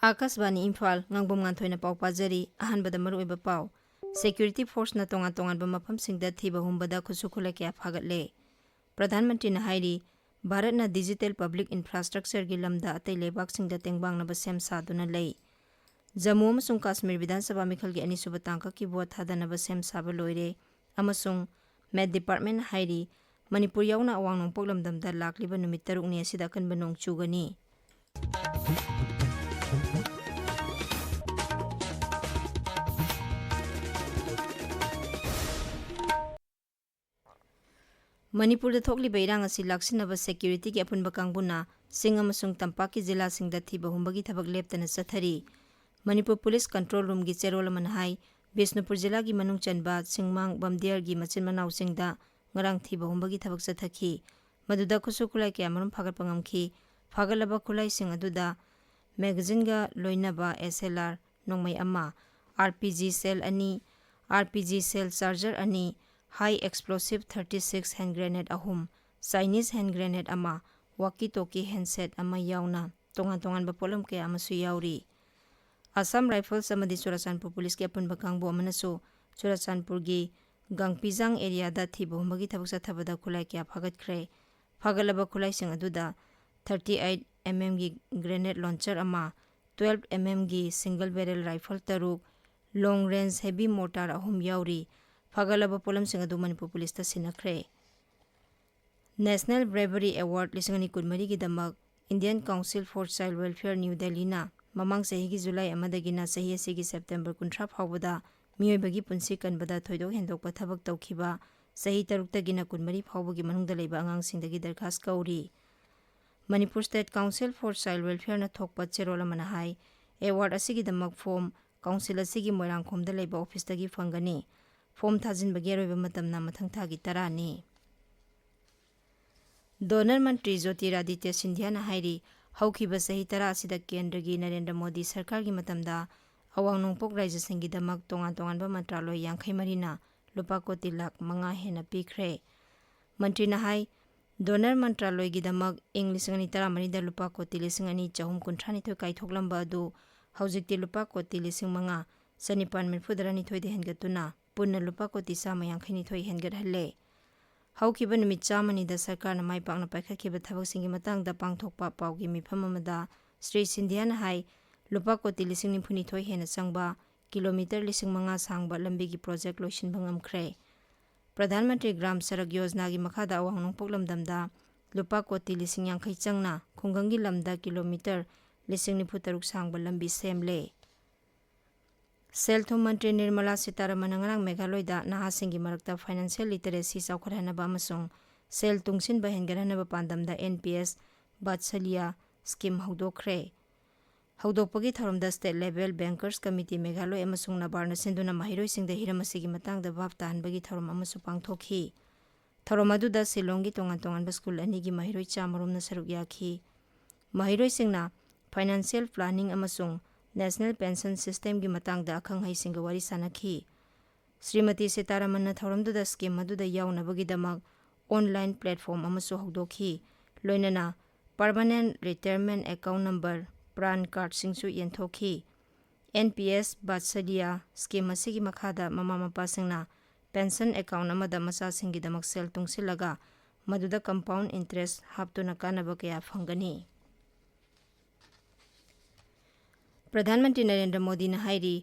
Akasbani Imphal Ng.Nganthoi na pau pajari ahanbada maruiba pau Security Force na tongan-tongan mafamsingda thiba humbada khusukula kya phagatle Pradhan Mantri na hairi Bharat na digital public infrastructure gi lamda atai lebak singda tengbang na basem saduna lei Jammu amasung Kashmir Vidhan Sabha mikhal gi anisuba tangka ki vote thadana basem saba loire amasung Med Department hairi Manipur yauna awang nongpok lamdamda lakliba numit taruk ni asida kanba nong chugani Manipur da thokli bairang asi laksinaba security ki apunba kangbuna sing amasung tampaki jila singda thiba humbagi thabak leptana sathari Manipur Police Control Room gi cherol manhai Bisnupur jila gi manung chanba singmang bamdiar gi machin manau singda ngarang thiba humbagi thabak sathaki maduda khusukulai kya marum phagat pangamki phagalaba khulai sing aduda magazine ga loinaba SLR nongmai ama RPG cell ani RPG cell charger ani high explosive 36 hand grenade ahum Chinese hand grenade ama walkie talkie handset ama yauna tongan bapolam kaya amasu yauri Assam Rifles amadi Churachandpur Police ki apunba kangbo amanasu Churachandpur gi Gangpijang area da thiba humbagi thabak sathabada khulai kya phagatkhre phagalaba khulai sing aduda 38 mm gi grenade launcher ama 12 mm gi single barrel rifle taruk long range heavy mortar ahum yauri Phagalaba polam sing adu Manipur Police ta sinakre National Bravery Award lisangani kunmari gi damak Indian Council for Child Welfare New Delhi na mamang sahi gi July amadagina sahi asigi September 13 phawbada miyoibagi punsi kanbada thoidok hendokpa thabak tawkhiba sahi tarukta-gina kunmari phawbagi manungda leiba angang singdagi darkhas kauri Manipur State Council for Child Welfare na thokpa cherola manahai award asigi damak form council asigi moirangkhomda leiba office tagi fangani Form thajin bagero matamna mathang thagi tarani Donor Mantri Jyotiraditya Sindhya na hairi haukiba sahi tara asida kendra gi Narendra Modi sarkar gi matamda awang nongpok raija singi damak tongan ba mantraloy 53 na lupa koti lakh 5 hena pikre Mantri na hai Donor mantraloy gi damak English ngani tara mani da lupa koti lising ani chahum kunthani thoi kai thoklamba adu haujikti lupa koti lising 5 sanipan minfudarani thoi de hengatuna punna lupa koti sama yang khini thoi hengat halle haukiba numit chamani da sarkar na mai pakna paikhakiba thabak singi matang da pangthokpa paugi mifam amada Sri Sindhya na hai lupa koti lising nimphuni thoi hena changba kilometer lising 5 sangba lambi gi project loisin bangam khre Pradhan Mantri Gram Sarak Yojana gi makhada awang nongpok lamdamda lupa koti lising 50 changna khunggangi lamda kilometer lising 93 sangba lambi semle Selthum Mantri Nirmala Sitaraman ngarang Meghalaya da nahasingi marakta financial literacy chawkhathanaba amasung sel tungsin ba hengarhanaba pandamda NPS Vatsalya scheme hawdokkhre hawdokpagi tharamda state level bankers committee Meghalaya amasung Nabarna sinduna mahiroi singda hiramasigi matangda bab tahanbagi tharam amasu pangthokhi tharam aduda Silongi tongan ba school anigi mahiroi chamarumna saruk yakhi mahiroi singna financial planning amasung National Pension System gi matangda akhang hai singa wari sanakhi Srimati Sitaraman na thoramduda scheme aduda yaunabagi damak online platform amasu hawdokhi loinana permanent retirement account number PRAN card singsu yenthokhi NPS Vatsalya scheme asigi makhada mama mapa singna pension account amada macha singi damak sel tungsilaga maduda compound interest haptuna kanaba kaya phangani Pradhan Mantri Narendra Modi na hairi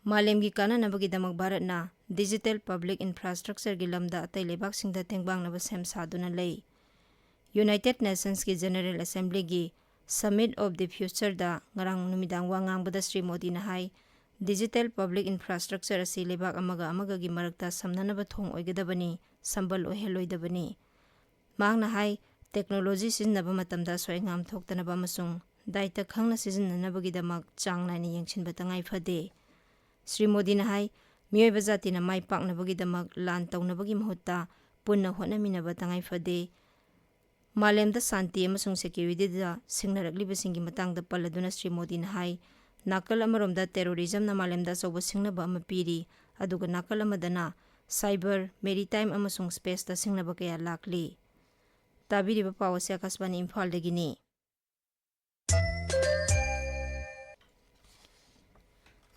malemgi kananabagi damak Bharat na digital public infrastructure gi lamda atai lebak singda tengbang na basem saduna lei United Nations ki General Assembly gi Summit of the Future da ngarang numidang wangang bada Sri Modi na hai digital public infrastructure asi lebak amaga gi marakta samnanaba thong oigadabani sambal oheloidabani mang na hai technology sinnaba matamda soingam thoktanaba amasung daita khangna sijinnanabagi damak changnani yengchinba tangai phade Sri Modi na hai miyoi bajati na mai paknabagi damak lan tawnabagi mahutta punna hotnaminaba tangai phade malemda santi amasung security da singnarakliba singi matangda paladuna Sri Modi na hai nakal amaromda terrorism na malemda sobo singnaba ama piri aduga nakal amadana cyber maritime amasung space da singnaba kaya lakli tabiriba pawase Akashbani Imphal dagini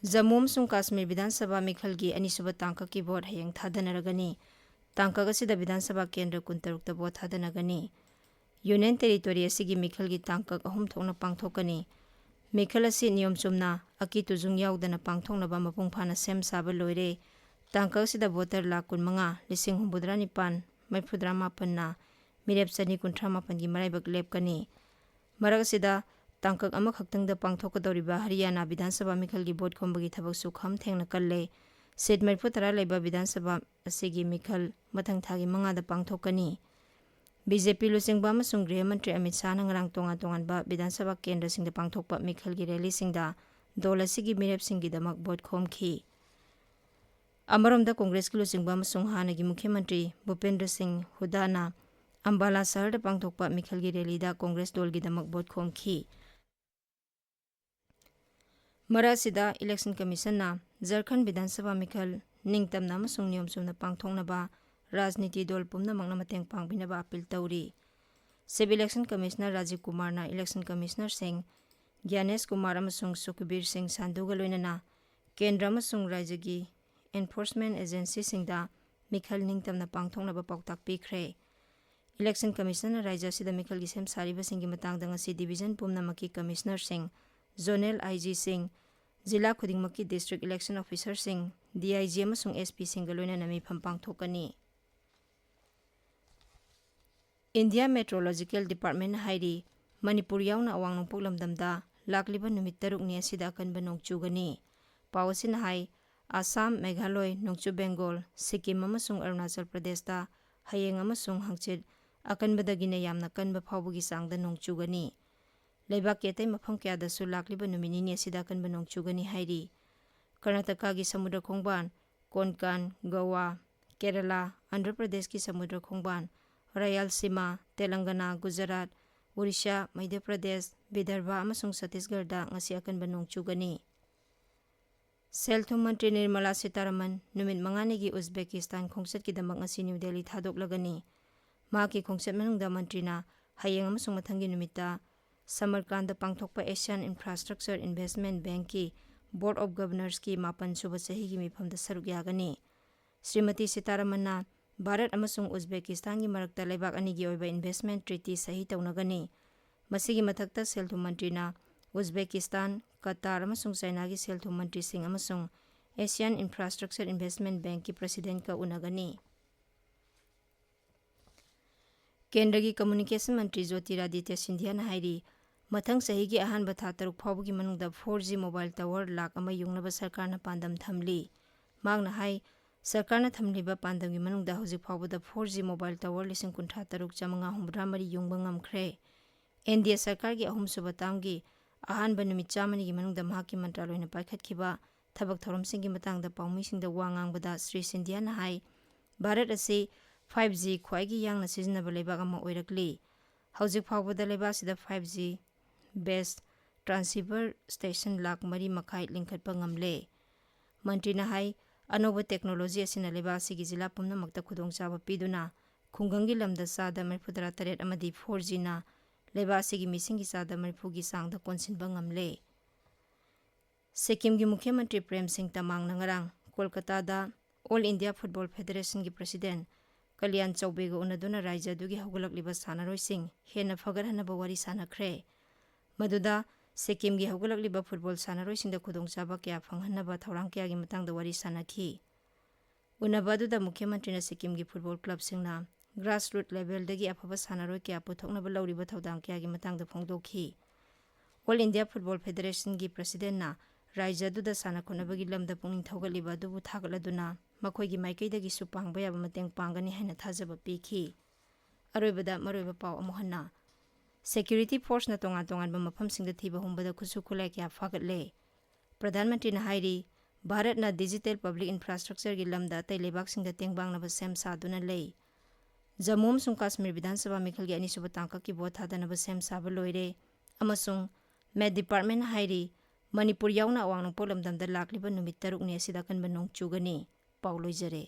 Jammu अमसुंग Kashmir विधानसभा मिखलगी अनिसुबा तांकक की vote हयेंग थादनरगनी तांकक असिदा विधानसभा केंद्र 13 vote थादनगनी union territory असिगी मिखलगी तांकक अहुम थोकना पांगथोकनी मिखल असि नियम Chumna अकी Tunjung याउदना पांगथोकनबा मपुंग फाना same साबा लोइरे तांकक असिदा voter lakh 15,959,958 मिरेप चनी 138 की मराइबक लेपकनी मरक असिदा तांकक अमा खक्तंगदा पांगथोकदौरिबा हरियाणा विधानसभा मिखलगी vote खोंबगी थबक सुखम थेंगना कल्ले सीट 43 लेबा विधानसभा असिगी मिखल मथंग थागी मंगादा पांगथोकनी बीजेपी लुचिंगबा अमसुंग गृह मंत्री अमित शाह नंगरांग तोंगा विधानसभा केंद्र सिंह पांगथोकपा मिखलगी रैली सिंगदा दौल असिगी मिरेप सिंगीदमक वोट खोमखी अमरोमदा कांग्रेस की लुचिंगबा अमसुंग हानगी मुख्यमंत्री भूपेंद्र सिंह हुदाना अंबाला शहर पांगथोकपा मिखलगी रैलीदा कांग्रेस दौलगीदमक वोट खोमखी मरासिदा इलेक्शन कमीशन झारखंड विधानसभा मिखल निंगतमना अमसुंग नियम चुमना पांगथोकनबा राजनीति दल पुमनमकना मतेंग पांगबिनबा अपील तौरी civil election commissioner Rajiv Kumar election commissioner Singh Gyanesh Kumar अमसुंग सुखबीर सिंह सांदुगा लोइनना केंद्र अमसुंग राज्यगी एनफोर्समेंट एजेंसी सिंगदा मिखल निंगतमना पांगथोकनबा पाउताक पीखरे इलेक्शन कमिश्नर राज्य असिदा मिखलगी सेम सारिबसिंगी मतंगदा ngasi डिवीजन पुमनमकी commissioner Singh zonal IG Singh जिला खुदिंगमकी district election officer Singh DIG अमसुंग एसपी सिंगगा लोइनना मिफम पांगथोकनी इंडिया मेट्रोलॉजिकल डिपार्टमेंट हाइरी मणिपुर याउना अवांग नोंपोक लमदमदा लाकलिबा नुमित 3 नि असिदा अकनबा नोंगचुगनी पावसिन हाई आसाम मेघालय नोंगचु बेंगल सिक्किम अमसुंग अरुणाचल प्रदेशता हयेंग अमसुंग हंगचित अकनबदगिने यामना कनबा फावबगी सांगदा नोंगचुगनी लेबाक केतै मफम क्यादसु लाकलिबा नुमिनिनि असिदा अकनबा नोंगचुगनी हाइरी कर्नाटका की समुद्र खोंगबान कोंकण गोवा केरला आंध्र प्रदेश की समुद्र खोंगबान रायलसीमा तेलंगाना गुजरात ओडिशा मध्य प्रदेश विदर्भा अमसुंग छत्तीसगढ़दा ngasi अकनबा नोंगचुगनी सेलथुम मंत्री निर्मला सीतारमन नुमित मंगानिगी उज्बेकिस्तान खोंगचतकीदमक ngasi न्यू दिल्ली थादोकलगनी माकी खोंगचत मनुंगदा मंत्रीना हयेंग अमसुंग मथंगी नुमित्ता समरकांदा पांगथोकपा एशियन इंफ्रास्ट्रक्चर इन्वेस्टमेंट बैंक की बोर्ड ऑफ गवर्नर्स की 9 सुबह सही की मिफमदा सरुक यागनी श्रीमती सीतारमन्ना भारत अमसुंग उज्बेकिस्तान की मरक्ता लेबाक अनिगी ओइबा इन्वेस्टमेंट ट्रीटी सही तौनगनी मसिगी मथक्ता सेलथुम मंत्रीना उज्बेकिस्तान कतार अमसुंग चाइना की सेलथुम मंत्री सिंह अमसुंग एशियन इंफ्रास्ट्रक्चर इन्वेस्टमेंट बैंक की प्रेसिडेंट का उनगनी केंद्र की कम्युनिकेशन मंत्री ज्योतिरादित्य सिंधिया हाइरी मथंग सही की अहान था 3 फावगी मनुंगदा 4G मोबाइल टावर लाख अमा युंगनबा सरकारना पांदम थमली मांगना हाई सरकारना थमलिबा पांदमगी मनुंगदा हौजिक फावबदा 4G mobile tower 53,553 युंगबा ngamkhre NDA सरकार की अहुम सुबह तामगी अहानबा नुमित चामनी की मनुंगदा महाकी मंत्रालयना पाइखतखिबा थबक थौरमसिंगी मतंगदा पाउमिसिंगदा वा ngangbada श्री सिंधिया हाई भारत असे 5G ख्वाइगी यांगना सिजनबा लेबाक अमा ओइरकली हौजिक फावबदा लेबासिदा 5G based transceiver station lakh 3.5 लिंखतपा ngamle मंत्रीना हाई अनोबा टेक्नोलॉजी असिना लेबासिगी जिला पुमनमक्ता खुदोंचाबा पीदुना खुंगंगी लमदा सादा 73 अमदी 4G ना लेबासिगी मिसिंगी सादा 30 की सांगदा कोनसिनबा ngamle सिक्किम की मुख्यमंत्री प्रेम सिंह तमांग नंगरांग Kolkata all India football federation की प्रेसिडेंट कल्याण चौबेगा उनदुना राज्य दुगी हौगलकलिबा सानारोइसिंग हेना फगरहनबा वारी सानखरे मदुदा सिक्किम की हौगलकलिबा फुटबॉल सानारोइसिंगदा खुदोंचाबा क्या फंगहनबा थौरांग क्या की मतंगदा वारी सानखी उनबदुदा मुख्यमंत्री सिक्किम की फुटबॉल क्लब सिंगना ग्रासरूट लेवल दगी अफबा सानारोइ क्या पुथोकनबा लौरिबा थौदांग क्या की मतंगदा फोंदोखी ऑल इंडिया फुटबॉल फेडरेशन की प्रेसिडेंट ना राज्य दुदा सानाखोनबगी लमदा पुंगिंग थौगलिबा दुबु थागलदुना मखोइगी माइकैदगी सुपांगबा याबा मतेंग पांगनी हाइना थाजबा पीखी अरोइबदा मरोइबा पाव अमुहन्ना सिक्योरिटी फोर्स ना तोंगा तोंगानबा मफमसिंगदा थिबा हुंबदा खुसु खुलाई क्या फागतले प्रधानमंत्री ना हाइरी भारत ना डिजिटल पब्लिक इंफ्रास्ट्रक्चर की लमदा तै लेबाकसिंगदा तेंगबांगनबा सेम सादुना लेई जम्मू अमसुंग काश्मीर विधानसभा मिखलगी अनिसुबा तांकक की वोट थादनबा सेम साबा लोइरे अमसुंग मेट डिपार्टमेंट हाइरी मणिपुर याउना अवांग नोंपोक लमदमदा लाकलिबा नुमित 3 नि असिदा कनबा नोंगचुगनी पाउ लोइजरे।